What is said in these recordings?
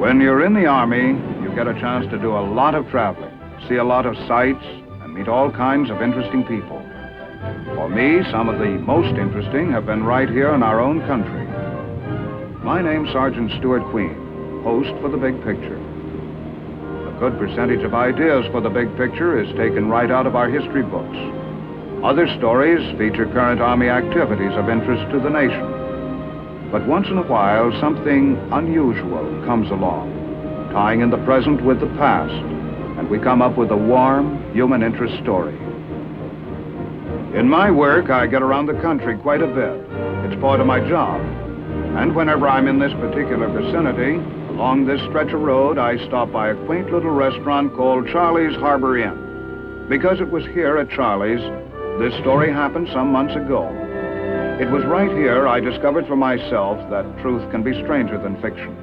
When you're in the Army, you get a chance to do a lot of traveling, see a lot of sights, and meet all kinds of interesting people. For me, some of the most interesting have been right here in our own country. My name's Sergeant Stuart Queen, host for The Big Picture. A good percentage of ideas for The Big Picture is taken right out of our history books. Other stories feature current Army activities of interest to the nation. But once in a while, something unusual comes along, tying in the present with the past, and we come up with a warm, human interest story. In my work, I get around the country quite a bit. It's part of my job. And whenever I'm in this particular vicinity, along this stretch of road, I stop by a quaint little restaurant called Charlie's Harbor Inn. Because it was here at Charlie's, this story happened some months ago. It was right here I discovered for myself that truth can be stranger than fiction.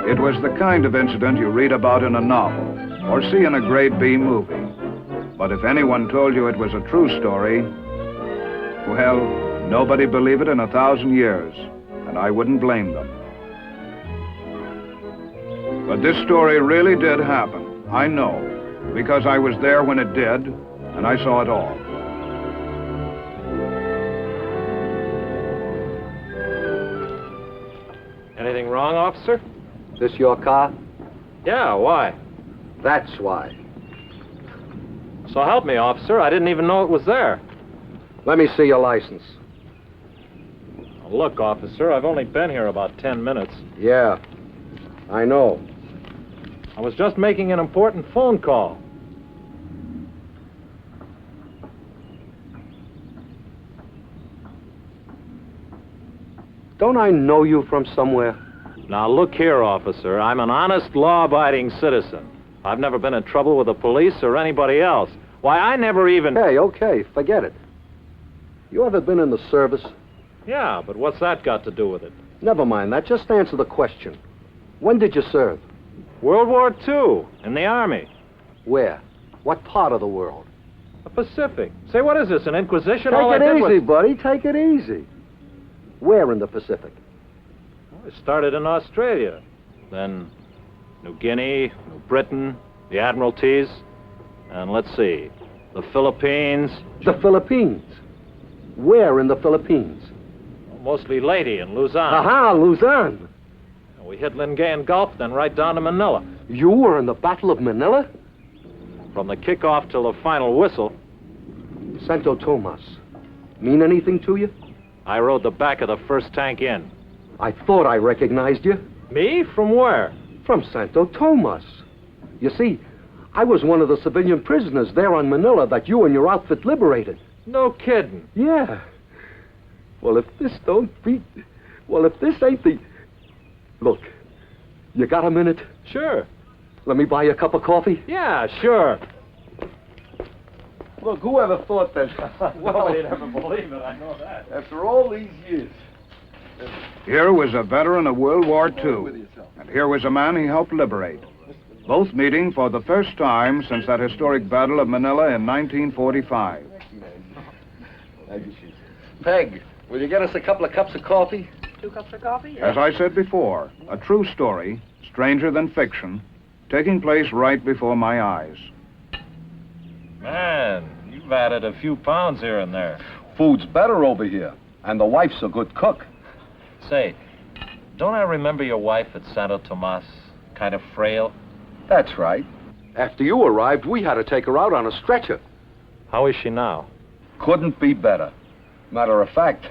It was the kind of incident you read about in a novel or see in a grade B movie. But if anyone told you it was a true story, well, nobody'd believe it in 1,000 years, and I wouldn't blame them. But this story really did happen, I know, because I was there when it did, and I saw it all. Anything wrong, officer? This your car? Yeah, why? That's why. So help me, officer. I didn't even know it was there. Let me see your license. Look, officer, I've only been here about 10 minutes. Yeah, I know. I was just making an important phone call. Don't I know you from somewhere? Now, look here, officer. I'm an honest, law-abiding citizen. I've never been in trouble with the police or anybody else. Why, I never even... Hey, okay, forget it. You ever been in the service? Yeah, but what's that got to do with it? Never mind that. Just answer the question. When did you serve? World War II, in the Army. Where? What part of the world? The Pacific. Say, what is this, an Inquisition? Take it easy, buddy. Take it easy. Where in the Pacific? I started in Australia, then New Guinea, New Britain, the Admiralties, and let's see, the Philippines. The Philippines? Where in the Philippines? Mostly Leyte and Luzon. Aha, Luzon. We hit Lingayen Gulf, then right down to Manila. You were in the Battle of Manila? From the kickoff till the final whistle. Santo Tomas. Mean anything to you? I rode the back of the first tank in. I thought I recognized you. Me? From where? From Santo Tomas. You see, I was one of the civilian prisoners there on Manila that you and your outfit liberated. No kidding. Yeah. Well, if this ain't the... Look, you got a minute? Sure. Let me buy you a cup of coffee? Yeah, sure. Look, whoever thought that... Nobody'd ever believe it, I know that. After all these years... Here was a veteran of World War II, and here was a man he helped liberate. Both meeting for the first time since that historic Battle of Manila in 1945. Peg, will you get us a couple of cups of coffee? 2 cups of coffee? As I said before, a true story, stranger than fiction, taking place right before my eyes. Man, you've added a few pounds here and there. Food's better over here, and the wife's a good cook. Say, don't I remember your wife at Santo Tomas? Kind of frail? That's right. After you arrived, we had to take her out on a stretcher. How is she now? Couldn't be better. Matter of fact,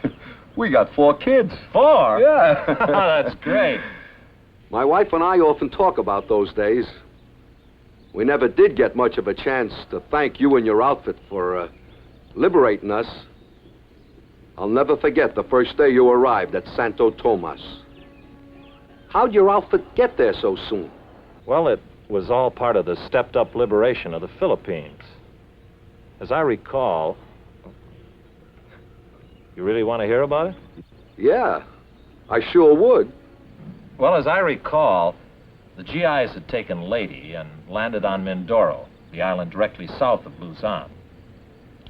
we got 4 kids. 4? Yeah. That's great. My wife and I often talk about those days. We never did get much of a chance to thank you and your outfit for liberating us. I'll never forget the first day you arrived at Santo Tomas. How'd your outfit get there so soon? Well, it was all part of the stepped-up liberation of the Philippines. As I recall... You really want to hear about it? Yeah, I sure would. Well, as I recall, the GIs had taken Leyte and landed on Mindoro, the island directly south of Luzon.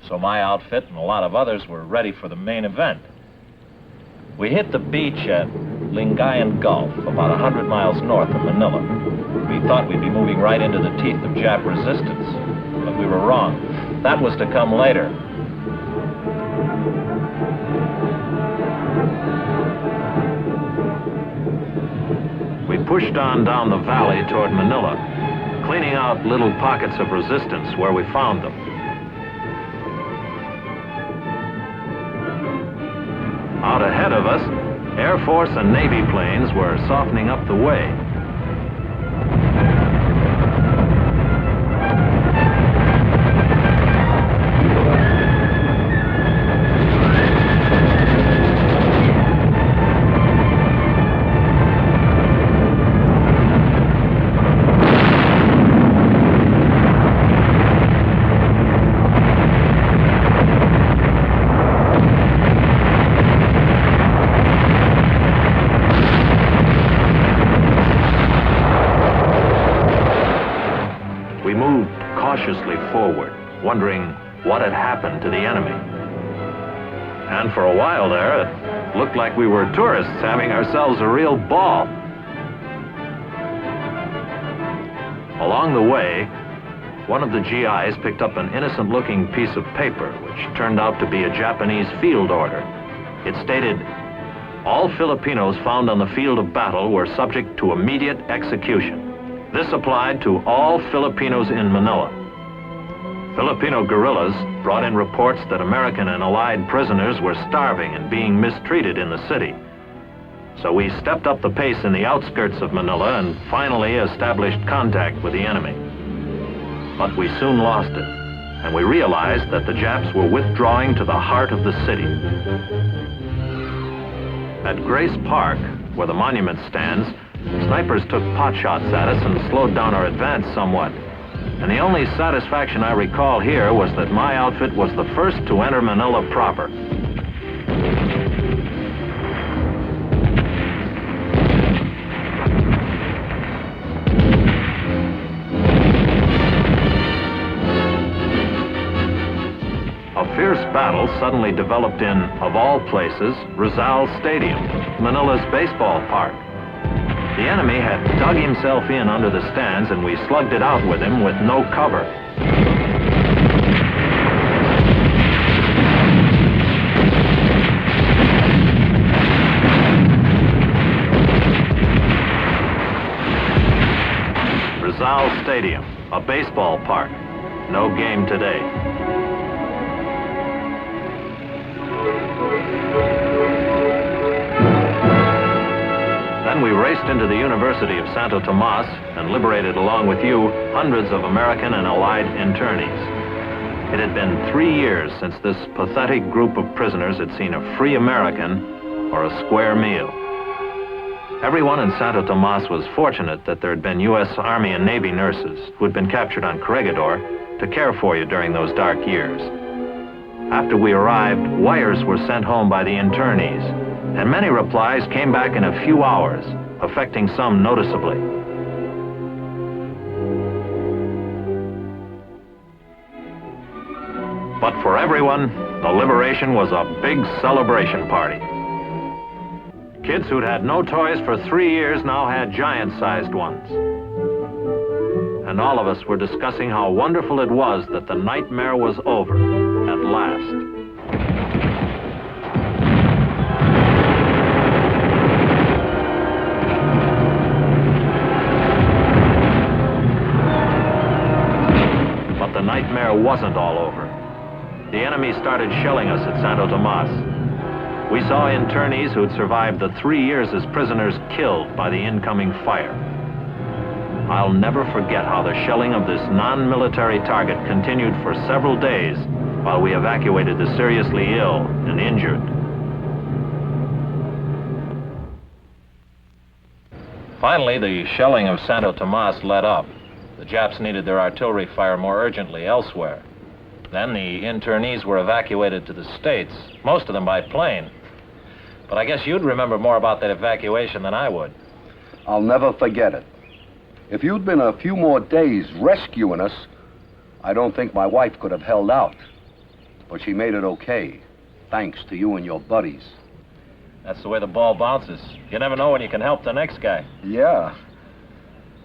So my outfit and a lot of others were ready for the main event. We hit the beach at Lingayen Gulf, about 100 miles north of Manila. We thought we'd be moving right into the teeth of Jap resistance, but we were wrong. That was to come later. We pushed on down the valley toward Manila, cleaning out little pockets of resistance where we found them. Out ahead of us, Air Force and Navy planes were softening up the way. Cautiously forward, wondering what had happened to the enemy. And for a while there, it looked like we were tourists having ourselves a real ball. Along the way, one of the GIs picked up an innocent-looking piece of paper, which turned out to be a Japanese field order. It stated, "All Filipinos found on the field of battle were subject to immediate execution." This applied to all Filipinos in Manila. Filipino guerrillas brought in reports that American and Allied prisoners were starving and being mistreated in the city. So we stepped up the pace in the outskirts of Manila and finally established contact with the enemy. But we soon lost it, and we realized that the Japs were withdrawing to the heart of the city. At Grace Park, where the monument stands, snipers took pot shots at us and slowed down our advance somewhat. And the only satisfaction I recall here was that my outfit was the first to enter Manila proper. A fierce battle suddenly developed in, of all places, Rizal Stadium, Manila's baseball park. The enemy had dug himself in under the stands, and we slugged it out with him with no cover. Rizal Stadium, a baseball park. No game today. Then we raced into the University of Santo Tomas and liberated, along with you, hundreds of American and Allied internees. It had been 3 years since this pathetic group of prisoners had seen a free American or a square meal. Everyone in Santo Tomas was fortunate that there had been U.S. Army and Navy nurses who had been captured on Corregidor to care for you during those dark years. After we arrived, wires were sent home by the internees, and many replies came back in a few hours, affecting some noticeably. But for everyone, the liberation was a big celebration party. Kids who'd had no toys for 3 years now had giant-sized ones. And all of us were discussing how wonderful it was that the nightmare was over, at last. But the nightmare wasn't all over. The enemy started shelling us at Santo Tomas. We saw internees who'd survived the 3 years as prisoners killed by the incoming fire. I'll never forget how the shelling of this non-military target continued for several days while we evacuated the seriously ill and injured. Finally, the shelling of Santo Tomas let up. The Japs needed their artillery fire more urgently elsewhere. Then the internees were evacuated to the States, most of them by plane. But I guess you'd remember more about that evacuation than I would. I'll never forget it. If you'd been a few more days rescuing us, I don't think my wife could have held out. But she made it okay, thanks to you and your buddies. That's the way the ball bounces. You never know when you can help the next guy. Yeah.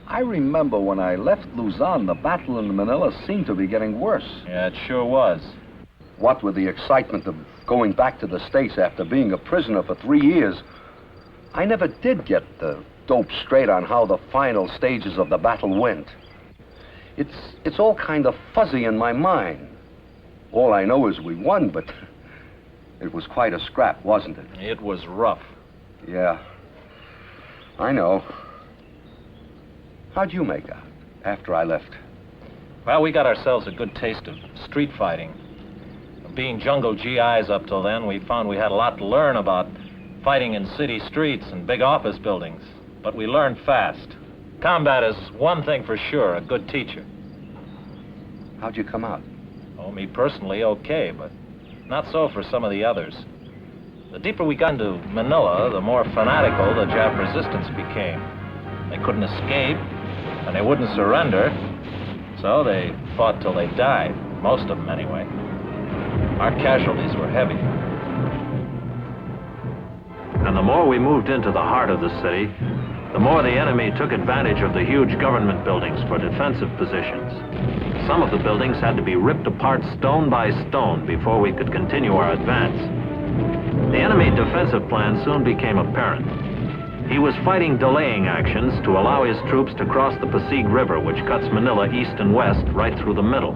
I remember when I left Luzon, the battle in Manila seemed to be getting worse. Yeah, it sure was. What with the excitement of going back to the States after being a prisoner for 3 years, I never did get the dope straight on how the final stages of the battle went. It's all kind of fuzzy in my mind. All I know is we won, but it was quite a scrap, wasn't it? It was rough. Yeah, I know. How'd you make out after I left? Well, we got ourselves a good taste of street fighting. Being jungle GIs up till then, we found we had a lot to learn about fighting in city streets and big office buildings. But we learned fast. Combat is one thing for sure, a good teacher. How'd you come out? Oh, me personally, okay, but not so for some of the others. The deeper we got into Manila, the more fanatical the Jap resistance became. They couldn't escape, and they wouldn't surrender, so they fought till they died, most of them anyway. Our casualties were heavy. And the more we moved into the heart of the city, the more the enemy took advantage of the huge government buildings for defensive positions. Some of the buildings had to be ripped apart stone by stone before we could continue our advance. The enemy defensive plan soon became apparent. He was fighting delaying actions to allow his troops to cross the Pasig River, which cuts Manila east and west right through the middle.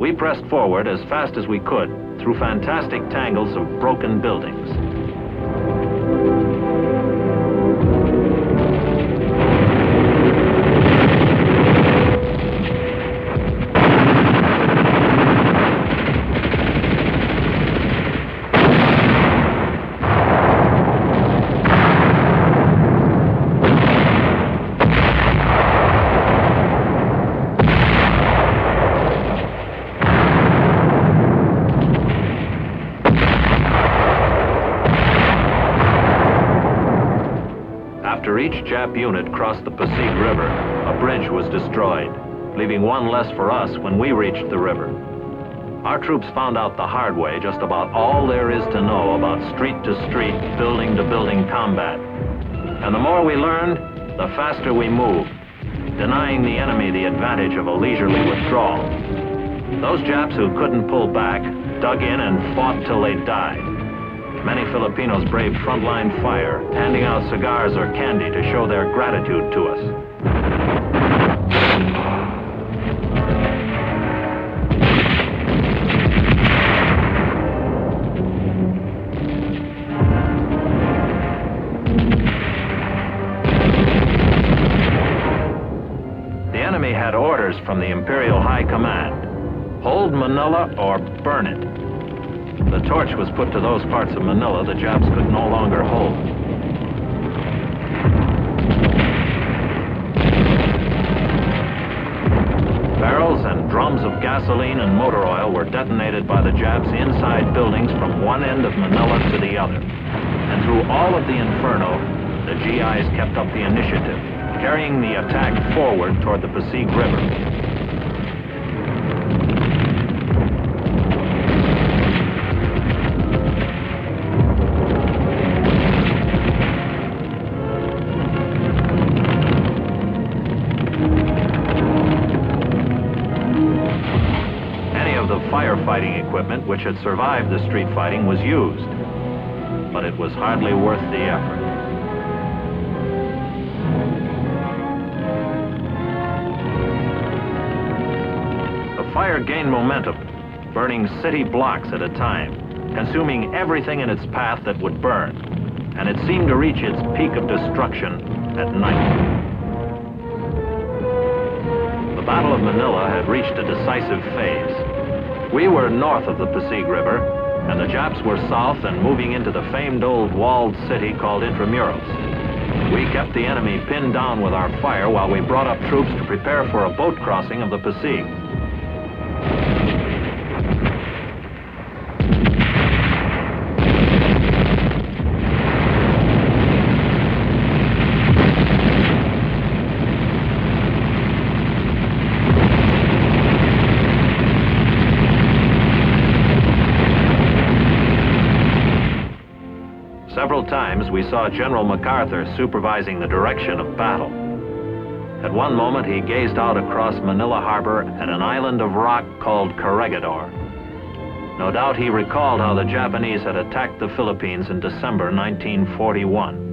We pressed forward as fast as we could through fantastic tangles of broken buildings. After each Jap unit crossed the Pasig River, a bridge was destroyed, leaving one less for us when we reached the river. Our troops found out the hard way just about all there is to know about street-to-street, building-to-building combat. And the more we learned, the faster we moved, denying the enemy the advantage of a leisurely withdrawal. Those Japs who couldn't pull back dug in and fought till they died. Many Filipinos braved frontline fire, handing out cigars or candy to show their gratitude to us. The enemy had orders from the Imperial High Command: hold Manila or burn it. The torch was put to those parts of Manila the Japs could no longer hold. Barrels and drums of gasoline and motor oil were detonated by the Japs inside buildings from one end of Manila to the other. And through all of the inferno, the GIs kept up the initiative, carrying the attack forward toward the Pasig River. Firefighting equipment which had survived the street fighting was used, but it was hardly worth the effort. The fire gained momentum, burning city blocks at a time, consuming everything in its path that would burn, and it seemed to reach its peak of destruction at night. The Battle of Manila had reached a decisive phase. We were north of the Pasig River, and the Japs were south and moving into the famed old walled city called Intramurals. We kept the enemy pinned down with our fire while we brought up troops to prepare for a boat crossing of the Pasig. Several times we saw General MacArthur supervising the direction of battle. At one moment, he gazed out across Manila Harbor at an island of rock called Corregidor. No doubt he recalled how the Japanese had attacked the Philippines in December 1941.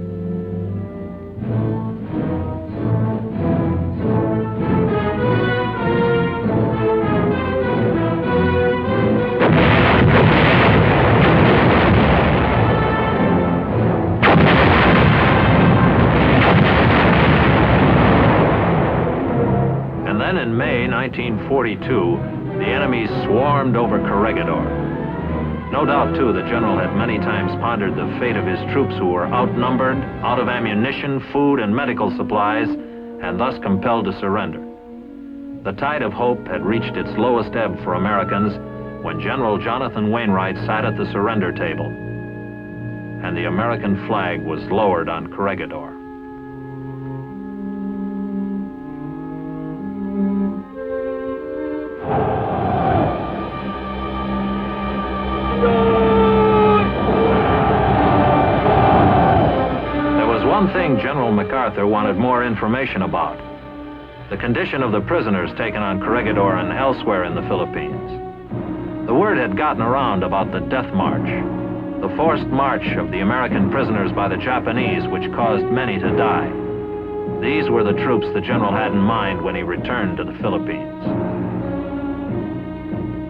In May 1942, the enemy swarmed over Corregidor. No doubt, too, the general had many times pondered the fate of his troops who were outnumbered, out of ammunition, food, and medical supplies, and thus compelled to surrender. The tide of hope had reached its lowest ebb for Americans when General Jonathan Wainwright sat at the surrender table, and the American flag was lowered on Corregidor. General MacArthur wanted more information about the condition of the prisoners taken on Corregidor and elsewhere in the Philippines. The word had gotten around about the death march, the forced march of the American prisoners by the Japanese, which caused many to die. These were the troops the general had in mind when he returned to the Philippines.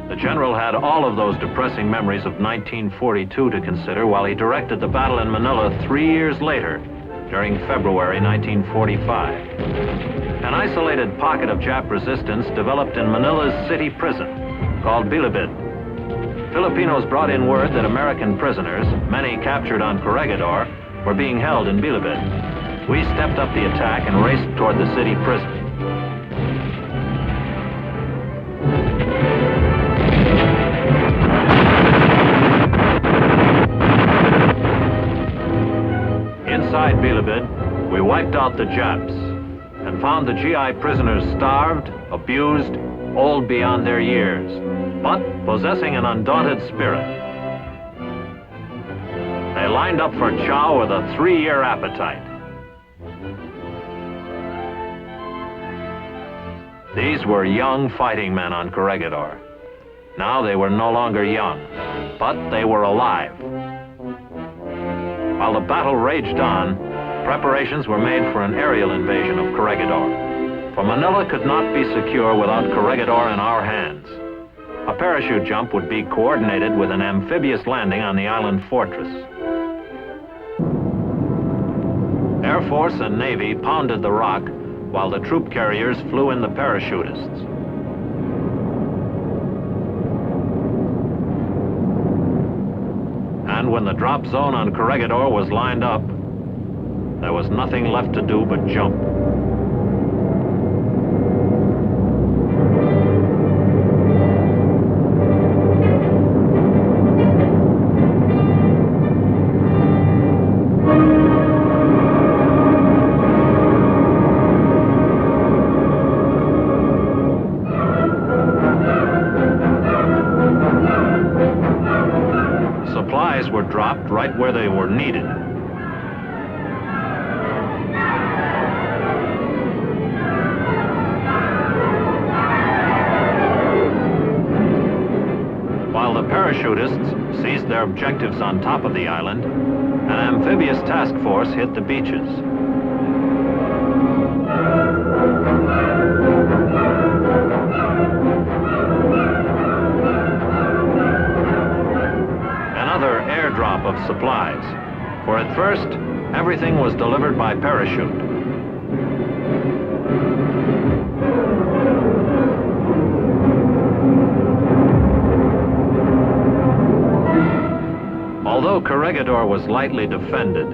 The general had all of those depressing memories of 1942 to consider while he directed the battle in Manila 3 years later, during February 1945. An isolated pocket of Jap resistance developed in Manila's city prison, called Bilibid. Filipinos brought in word that American prisoners, many captured on Corregidor, were being held in Bilibid. We stepped up the attack and raced toward the city prison. Inside Bilibid, we wiped out the Japs and found the GI prisoners starved, abused, old beyond their years, but possessing an undaunted spirit. They lined up for chow with a 3-year appetite. These were young fighting men on Corregidor. Now they were no longer young, but they were alive. While the battle raged on, preparations were made for an aerial invasion of Corregidor. For Manila could not be secure without Corregidor in our hands. A parachute jump would be coordinated with an amphibious landing on the island fortress. Air Force and Navy pounded the rock while the troop carriers flew in the parachutists. And when the drop zone on Corregidor was lined up, there was nothing left to do but jump. Supplies were dropped right where they were needed. While the parachutists seized their objectives on top of the island, an amphibious task force hit the beaches. Another airdrop of supplies, for at first, everything was delivered by parachute. Although Corregidor was lightly defended,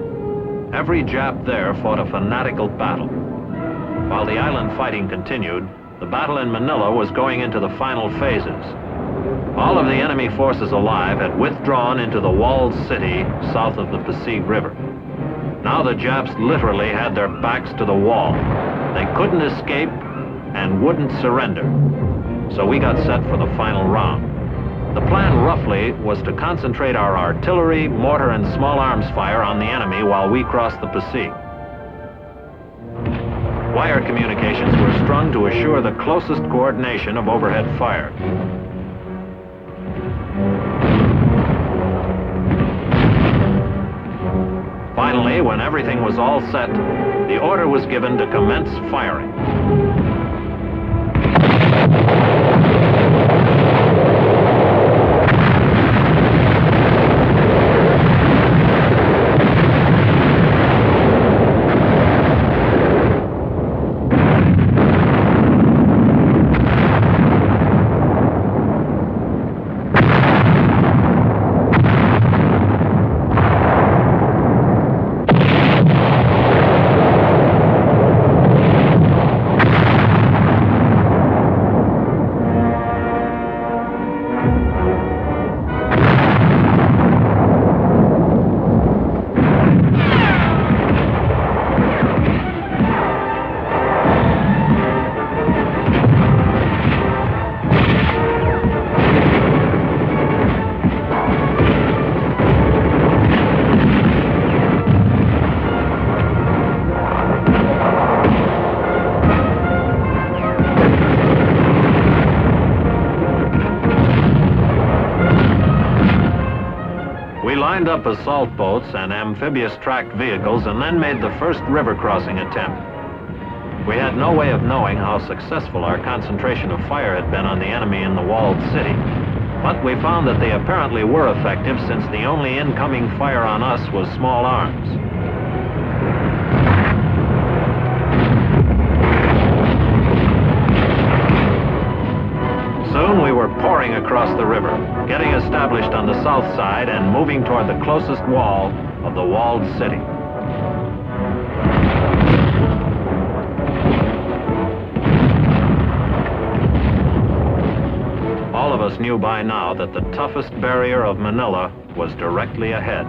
every Jap there fought a fanatical battle. While the island fighting continued, the battle in Manila was going into the final phases. All of the enemy forces alive had withdrawn into the walled city south of the Pasig River. Now the Japs literally had their backs to the wall. They couldn't escape and wouldn't surrender. So we got set for the final round. The plan, roughly, was to concentrate our artillery, mortar, and small arms fire on the enemy while we crossed the Passy. Wire communications were strung to assure the closest coordination of overhead fire. Finally, when everything was all set, the order was given to commence firing. Up assault boats and amphibious tracked vehicles and then made the first river crossing attempt. We had no way of knowing how successful our concentration of fire had been on the enemy in the walled city, but we found that they apparently were effective since the only incoming fire on us was small arms. Soon we were pouring across the river, getting established on the south side and moving toward the closest wall of the walled city. All of us knew by now that the toughest barrier of Manila was directly ahead,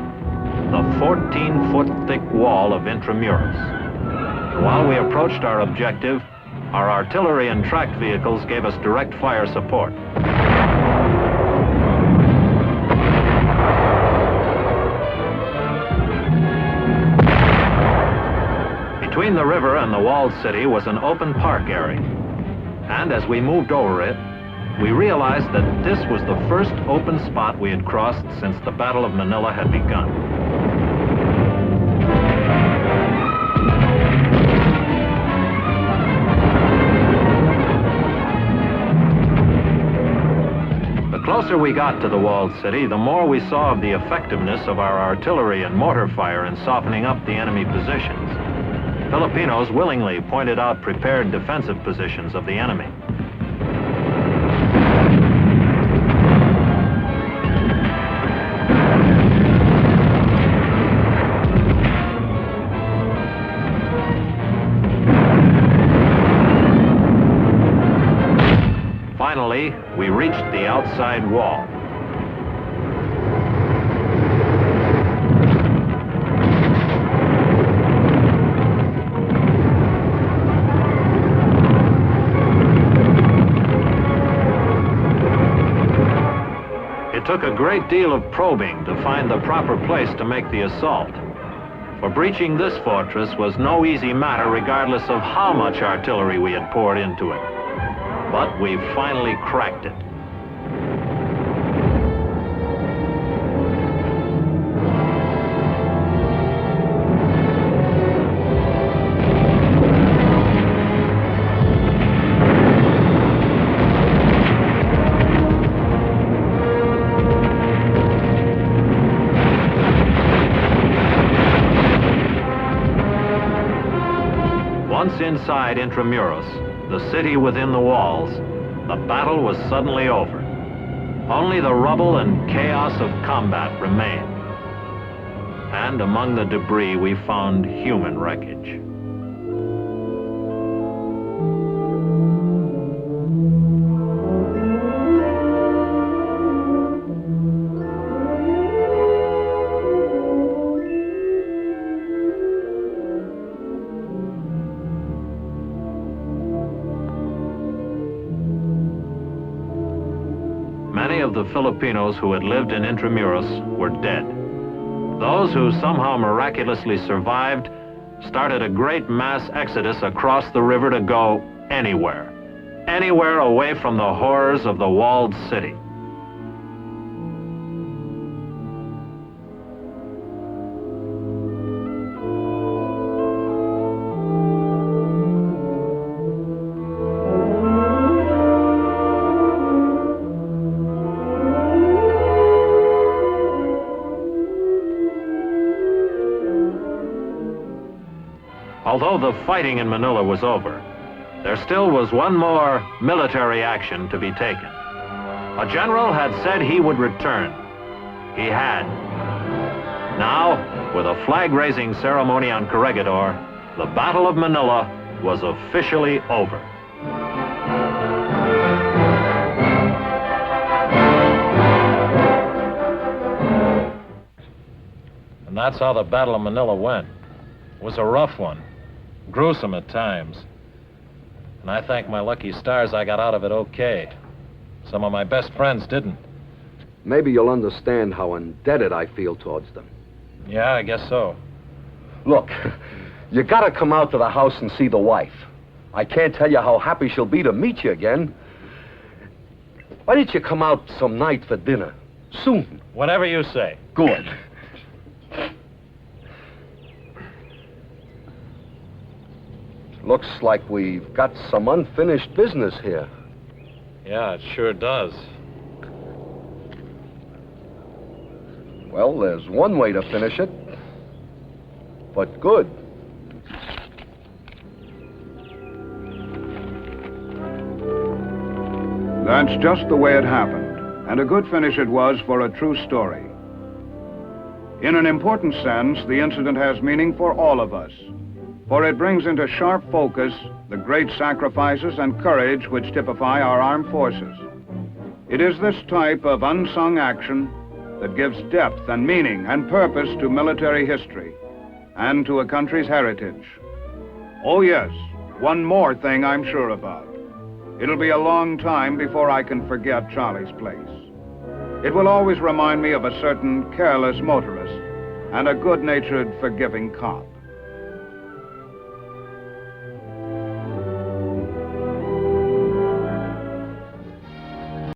the 14-foot thick wall of Intramuros. While we approached our objective, our artillery and tracked vehicles gave us direct fire support. Between the river and the walled city was an open park area. And as we moved over it, we realized that this was the first open spot we had crossed since the Battle of Manila had begun. The closer we got to the walled city, the more we saw of the effectiveness of our artillery and mortar fire in softening up the enemy positions. Filipinos willingly pointed out prepared defensive positions of the enemy. Finally, we reached the outside wall. It took a great deal of probing to find the proper place to make the assault. For breaching this fortress was no easy matter regardless of how much artillery we had poured into it. But we finally cracked it. Once inside Intramuros, the city within the walls, the battle was suddenly over. Only the rubble and chaos of combat remained. And among the debris, we found human wreckage. Many of of Filipinos who had lived in Intramuros were dead. Those who somehow miraculously survived started a great mass exodus across the river to go anywhere. Anywhere away from the horrors of the walled city. Although the fighting in Manila was over, there still was one more military action to be taken. A general had said he would return. He had. Now, with a flag-raising ceremony on Corregidor, the Battle of Manila was officially over. And that's how the Battle of Manila went. It was a rough one, gruesome at times. And I thank my lucky stars I got out of it okay. Some of my best friends didn't. Maybe you'll understand how indebted I feel towards them. Yeah, I guess so. Look, you gotta come out to the house and see the wife. I can't tell you how happy she'll be to meet you again. Why don't you come out some night for dinner? Soon. Whatever you say. Good. Looks like we've got some unfinished business here. Yeah, it sure does. Well, there's one way to finish it. But good. That's just the way it happened, and a good finish it was for a true story. In an important sense, the incident has meaning for all of us, for it brings into sharp focus the great sacrifices and courage which typify our armed forces. It is this type of unsung action that gives depth and meaning and purpose to military history and to a country's heritage. Oh yes, one more thing I'm sure about. It'll be a long time before I can forget Charlie's Place. It will always remind me of a certain careless motorist and a good-natured, forgiving cop.